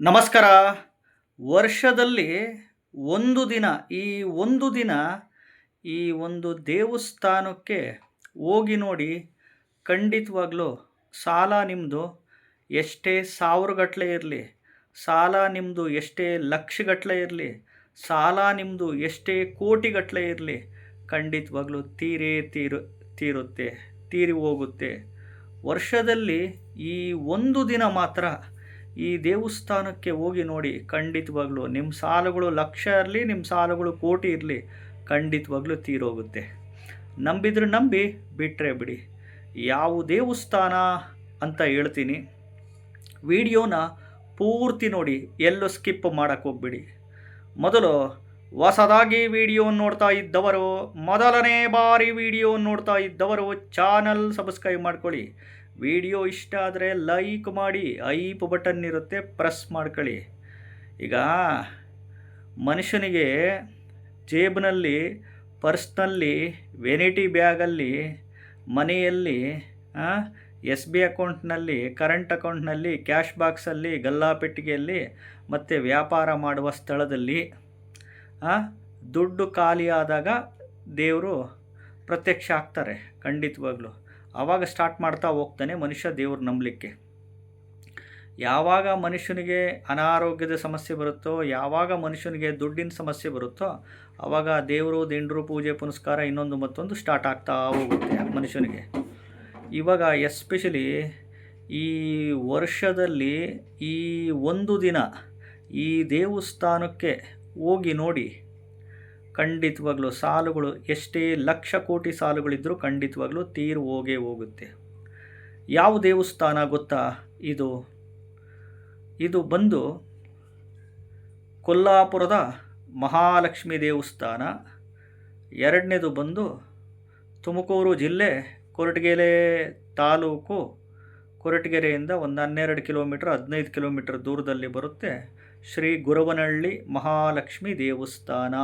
ನಮಸ್ಕಾರ. ವರ್ಷದಲ್ಲಿ ಒಂದು ದಿನ ಈ ಒಂದು ದಿನ ಈ ಒಂದು ದೇವಸ್ಥಾನಕ್ಕೆ ಹೋಗಿ ನೋಡಿ. ಖಂಡಿತವಾಗ್ಲೂ ಸಾಲ ನಿಮ್ಮದು ಎಷ್ಟೇ ಸಾವಿರಗಟ್ಟಲೆ ಇರಲಿ, ಸಾಲ ನಿಮ್ಮದು ಎಷ್ಟೇ ಲಕ್ಷಗಟ್ಟಲೆ ಇರಲಿ, ಸಾಲ ನಿಮ್ಮದು ಎಷ್ಟೇ ಕೋಟಿಗಟ್ಟಲೆ ಇರಲಿ, ಖಂಡಿತವಾಗ್ಲೂ ತೀರುತ್ತೆ, ತೀರಿ ಹೋಗುತ್ತೆ. ವರ್ಷದಲ್ಲಿ ಈ ಒಂದು ದಿನ ಮಾತ್ರ ಈ ದೇವಸ್ಥಾನಕ್ಕೆ ಹೋಗಿ ನೋಡಿ. ಖಂಡಿತವಾಗ್ಲೂ ನಿಮ್ಮ ಸಾಲಗಳು ಲಕ್ಷ ಇರಲಿ, ನಿಮ್ಮ ಸಾಲಗಳು ಕೋಟಿ ಇರಲಿ, ಖಂಡಿತವಾಗ್ಲೂ ತೀರೋಗುತ್ತೆ. ನಂಬಿದ್ರೆ ನಂಬಿ, ಬಿಟ್ಟರೆ ಬಿಡಿ. ಯಾವ ದೇವಸ್ಥಾನ ಅಂತ ಹೇಳ್ತೀನಿ, ವಿಡಿಯೋನ ಪೂರ್ತಿ ನೋಡಿ, ಎಲ್ಲೂ ಸ್ಕಿಪ್ ಮಾಡೋಕ್ಕೆ ಹೋಗ್ಬಿಡಿ. ಮೊದಲು ಹೊಸದಾಗಿ ವಿಡಿಯೋ ನೋಡ್ತಾ ಇದ್ದವರು, ಮೊದಲನೇ ಬಾರಿ ವಿಡಿಯೋ ನೋಡ್ತಾ ಇದ್ದವರು ಚಾನಲ್ ಸಬ್ಸ್ಕ್ರೈಬ್ ಮಾಡ್ಕೊಳ್ಳಿ. ವಿಡಿಯೋ ಇಷ್ಟ ಆದರೆ ಲೈಕ್ ಮಾಡಿ, ಐಪ್ ಬಟನ್ ಇರುತ್ತೆ, ಪ್ರೆಸ್ ಮಾಡ್ಕೊಳ್ಳಿ. ಈಗ ಮನುಷ್ಯನಿಗೆ ಜೇಬಿನಲ್ಲಿ, ಪರ್ಸ್ನಲ್ಲಿ, ವೆನಿಟಿ ಬ್ಯಾಗಲ್ಲಿ, ಮನೆಯಲ್ಲಿ, SB ಅಕೌಂಟ್ನಲ್ಲಿ, ಕರೆಂಟ್ ಅಕೌಂಟ್ನಲ್ಲಿ, ಕ್ಯಾಶ್ ಬಾಕ್ಸಲ್ಲಿ, ಗಲ್ಲಾಪೆಟ್ಟಿಗೆಯಲ್ಲಿ ಮತ್ತು ವ್ಯಾಪಾರ ಮಾಡುವ ಸ್ಥಳದಲ್ಲಿ ದುಡ್ಡು ಖಾಲಿಯಾದಾಗ ದೇವರು ಪ್ರತ್ಯಕ್ಷ ಆಗ್ತಾರೆ. ಖಂಡಿತವಾಗ್ಲೂ ಆವಾಗ ಸ್ಟಾರ್ಟ್ ಮಾಡ್ತಾ ಹೋಗ್ತಾನೆ ಮನುಷ್ಯ ದೇವ್ರು ನಂಬಲಿಕ್ಕೆ. ಯಾವಾಗ ಮನುಷ್ಯನಿಗೆ ಅನಾರೋಗ್ಯದ ಸಮಸ್ಯೆ ಬರುತ್ತೋ, ಯಾವಾಗ ಮನುಷ್ಯನಿಗೆ ದುಡ್ಡಿನ ಸಮಸ್ಯೆ ಬರುತ್ತೋ, ಆವಾಗ ದೇವರು, ದಿಂಡರು, ಪೂಜೆ ಪುನಸ್ಕಾರ ಇನ್ನೊಂದು ಮತ್ತೊಂದು ಸ್ಟಾರ್ಟ್ ಆಗ್ತಾ ಹೋಗುತ್ತೆ ಮನುಷ್ಯನಿಗೆ. ಇವಾಗ ಎಸ್ಪೆಷಲಿ ಈ ವರ್ಷದಲ್ಲಿ ಈ ಒಂದು ದಿನ ಈ ದೇವಸ್ಥಾನಕ್ಕೆ ಹೋಗಿ ನೋಡಿ. ಖಂಡಿತವಾಗ್ಲೂ ಸಾಲುಗಳು ಎಷ್ಟೇ ಲಕ್ಷ ಕೋಟಿ ಸಾಲುಗಳಿದ್ದರೂ ಖಂಡಿತವಾಗ್ಲೂ ತೀರು ಹೋಗುತ್ತೆ. ಯಾವ ದೇವಸ್ಥಾನ ಗೊತ್ತಾ? ಇದು ಬಂದು ಕೊಲ್ಲಾಪುರದ ಮಹಾಲಕ್ಷ್ಮಿ ದೇವಸ್ಥಾನ. ಎರಡನೇದು ಬಂದು ತುಮಕೂರು ಜಿಲ್ಲೆ ಕೊರಟಗೆರೆ ತಾಲೂಕು, ಕೊರಟಗೆರೆಯಿಂದ ಒಂದು 12 ಕಿಲೋಮೀಟ್ರ್ 15 ಕಿಲೋಮೀಟ್ರ್ ದೂರದಲ್ಲಿ ಬರುತ್ತೆ ಶ್ರೀ ಗುರವನಹಳ್ಳಿ ಮಹಾಲಕ್ಷ್ಮಿ ದೇವಸ್ಥಾನ.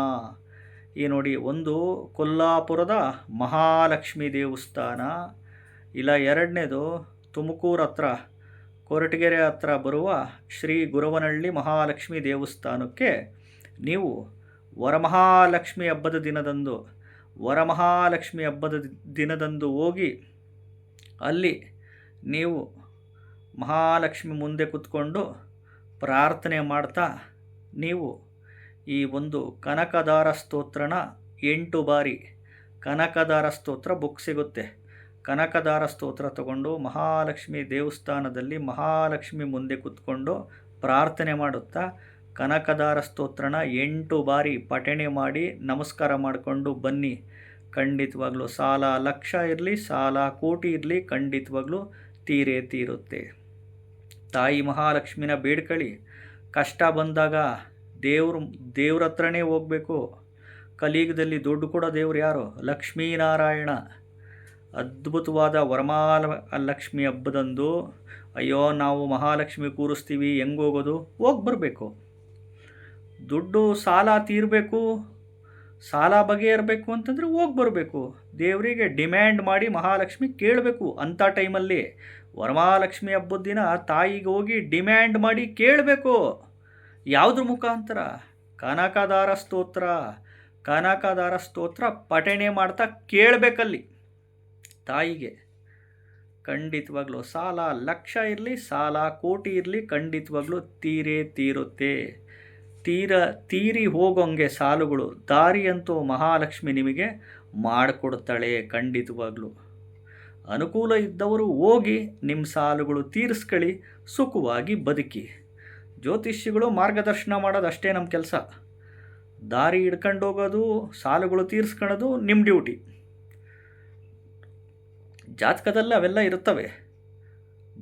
ಈ ನೋಡಿ, ಒಂದು ಕೊಲ್ಲಾಪುರದ ಮಹಾಲಕ್ಷ್ಮಿ ದೇವಸ್ಥಾನ, ಇಲ್ಲ ಎರಡನೇದು ತುಮಕೂರು ಹತ್ರ ಕೊರಟಗೆರೆ ಹತ್ರ ಬರುವ ಶ್ರೀ ಗುರವನಹಳ್ಳಿ ಮಹಾಲಕ್ಷ್ಮಿ ದೇವಸ್ಥಾನಕ್ಕೆ ನೀವು ವರಮಹಾಲಕ್ಷ್ಮಿ ಹಬ್ಬದ ದಿನದಂದು ಹೋಗಿ ಅಲ್ಲಿ ನೀವು ಮಹಾಲಕ್ಷ್ಮಿ ಮುಂದೆ ಕೂತ್ಕೊಂಡು ಪ್ರಾರ್ಥನೆ ಮಾಡ್ತಾ ನೀವು ಈ ಒಂದು ಕನಕದಾರ ಸ್ತೋತ್ರನ 8 ಬಾರಿ, ಕನಕದಾರ ಸ್ತೋತ್ರ ಬುಕ್ ಸಿಗುತ್ತೆ, ಕನಕದಾರ ಸ್ತೋತ್ರ ತಗೊಂಡು ಮಹಾಲಕ್ಷ್ಮಿ ದೇವಸ್ಥಾನದಲ್ಲಿ ಮಹಾಲಕ್ಷ್ಮಿ ಮುಂದೆ ಕೂತ್ಕೊಂಡು ಪ್ರಾರ್ಥನೆ ಮಾಡುತ್ತಾ ಕನಕದಾರ ಸ್ತೋತ್ರನ 8 ಬಾರಿ ಪಠಣೆ ಮಾಡಿ ನಮಸ್ಕಾರ ಮಾಡಿಕೊಂಡು ಬನ್ನಿ. ಖಂಡಿತವಾಗ್ಲೂ ಸಾಲ ಲಕ್ಷ ಇರಲಿ, ಸಾಲ ಕೋಟಿ ಇರಲಿ, ಖಂಡಿತವಾಗ್ಲೂ ತೀರುತ್ತೆ. ತಾಯಿ ಮಹಾಲಕ್ಷ್ಮಿನ ಬೇಡ್ಕೊಳ್ಳಿ. ಕಷ್ಟ ಬಂದಾಗ ದೇವ್ರ ಹತ್ರನೇ ಹೋಗಬೇಕು. ಕಲಿಯುಗದಲ್ಲಿ ದುಡ್ಡು ಕೊಡೋ ದೇವ್ರು ಯಾರು? ಲಕ್ಷ್ಮೀನಾರಾಯಣ. ಅದ್ಭುತವಾದ ವರಮಹಾಲಕ್ಷ್ಮಿ ಹಬ್ಬದಂದು ಅಯ್ಯೋ ನಾವು ಮಹಾಲಕ್ಷ್ಮಿ ಕೂರಿಸ್ತೀವಿ, ಹೆಂಗೋಗೋದು? ಹೋಗಿ ಬರಬೇಕು. ದುಡ್ಡು ಸಾಲ ತೀರಬೇಕು, ಸಾಲ ಬಗೆಹರಬೇಕು ಅಂತಂದರೆ ಹೋಗಿ ಬರಬೇಕು. ದೇವರಿಗೆ ಡಿಮ್ಯಾಂಡ್ ಮಾಡಿ ಮಹಾಲಕ್ಷ್ಮಿ ಕೇಳಬೇಕು. ಅಂಥ ಟೈಮಲ್ಲಿ ವರಮಹಾಲಕ್ಷ್ಮಿ ಹಬ್ಬದ ದಿನ ತಾಯಿಗೆ ಹೋಗಿ ಡಿಮ್ಯಾಂಡ್ ಮಾಡಿ ಕೇಳಬೇಕು. ಯಾವುದ್ರ ಮುಖಾಂತರ? ಕನಕದಾರ ಸ್ತೋತ್ರ ಪಠಣೆ ಮಾಡ್ತಾ ಕೇಳಬೇಕಲ್ಲಿ ತಾಯಿಗೆ. ಖಂಡಿತವಾಗ್ಲೂ ಸಾಲ ಲಕ್ಷ ಇರಲಿ, ಸಾಲ ಕೋಟಿ ಇರಲಿ, ಖಂಡಿತವಾಗ್ಲೂ ತೀರುತ್ತೆ. ತೀರಿ ಹೋಗೋಂಗೆ ಸಾಲುಗಳು ದಾರಿಯಂತೂ ಮಹಾಲಕ್ಷ್ಮಿ ನಿಮಗೆ ಮಾಡಿಕೊಡ್ತಾಳೆ. ಖಂಡಿತವಾಗ್ಲೂ ಅನುಕೂಲ ಇದ್ದವರು ಹೋಗಿ ನಿಮ್ಮ ಸಾಲುಗಳು ತೀರಿಸ್ಕೊಳ್ಳಿ, ಸುಖವಾಗಿ ಬದುಕಿ. ಜ್ಯೋತಿಷಿಗಳು ಮಾರ್ಗದರ್ಶನ ಮಾಡೋದು ಅಷ್ಟೇ ನಮ್ಮ ಕೆಲಸ. ದಾರಿ ಹಿಡ್ಕೊಂಡು ಹೋಗೋದು, ಸಾಲುಗಳು ತೀರಿಸ್ಕೊಳ್ಳೋದು ನಿಮ್ಮ ಡ್ಯೂಟಿ. ಜಾತಕದಲ್ಲಿ ಅವೆಲ್ಲ ಇರುತ್ತವೆ.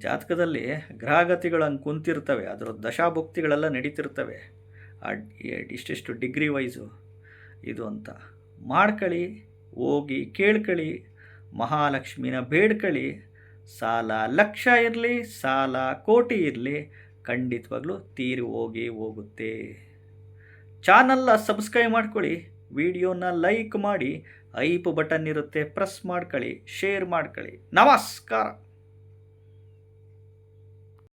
ಜಾತಕದಲ್ಲಿ ಗ್ರಹಗತಿಗಳು ಹಂಗೆ ಕುಂತಿರ್ತವೆ, ಅದರ ದಶಾಭುಕ್ತಿಗಳೆಲ್ಲ ನಡೀತಿರ್ತವೆ. ಇಷ್ಟಿಷ್ಟು ಡಿಗ್ರಿ ವೈಸು ಇದು ಅಂತ ಮಾಡ್ಕೊಳ್ಳಿ. ಹೋಗಿ ಕೇಳ್ಕೊಳ್ಳಿ, ಮಹಾಲಕ್ಷ್ಮಿನ ಬೇಡ್ಕೊಳ್ಳಿ. ಸಾಲ ಲಕ್ಷ ಇರಲಿ, ಸಾಲ ಕೋಟಿ ಇರಲಿ, ಖಂಡಿತವಾಗ್ಲೂ ತೀರಿ ಹೋಗುತ್ತೆ. ಚಾನಲ್ನ ಸಬ್ಸ್ಕ್ರೈಬ್ ಮಾಡ್ಕೊಳ್ಳಿ, ವಿಡಿಯೋನ ಲೈಕ್ ಮಾಡಿ, ಐಪ್ ಬಟನ್ ಇರುತ್ತೆ, ಪ್ರೆಸ್ ಮಾಡ್ಕೊಳ್ಳಿ, ಶೇರ್ ಮಾಡ್ಕೊಳ್ಳಿ. ನಮಸ್ಕಾರ.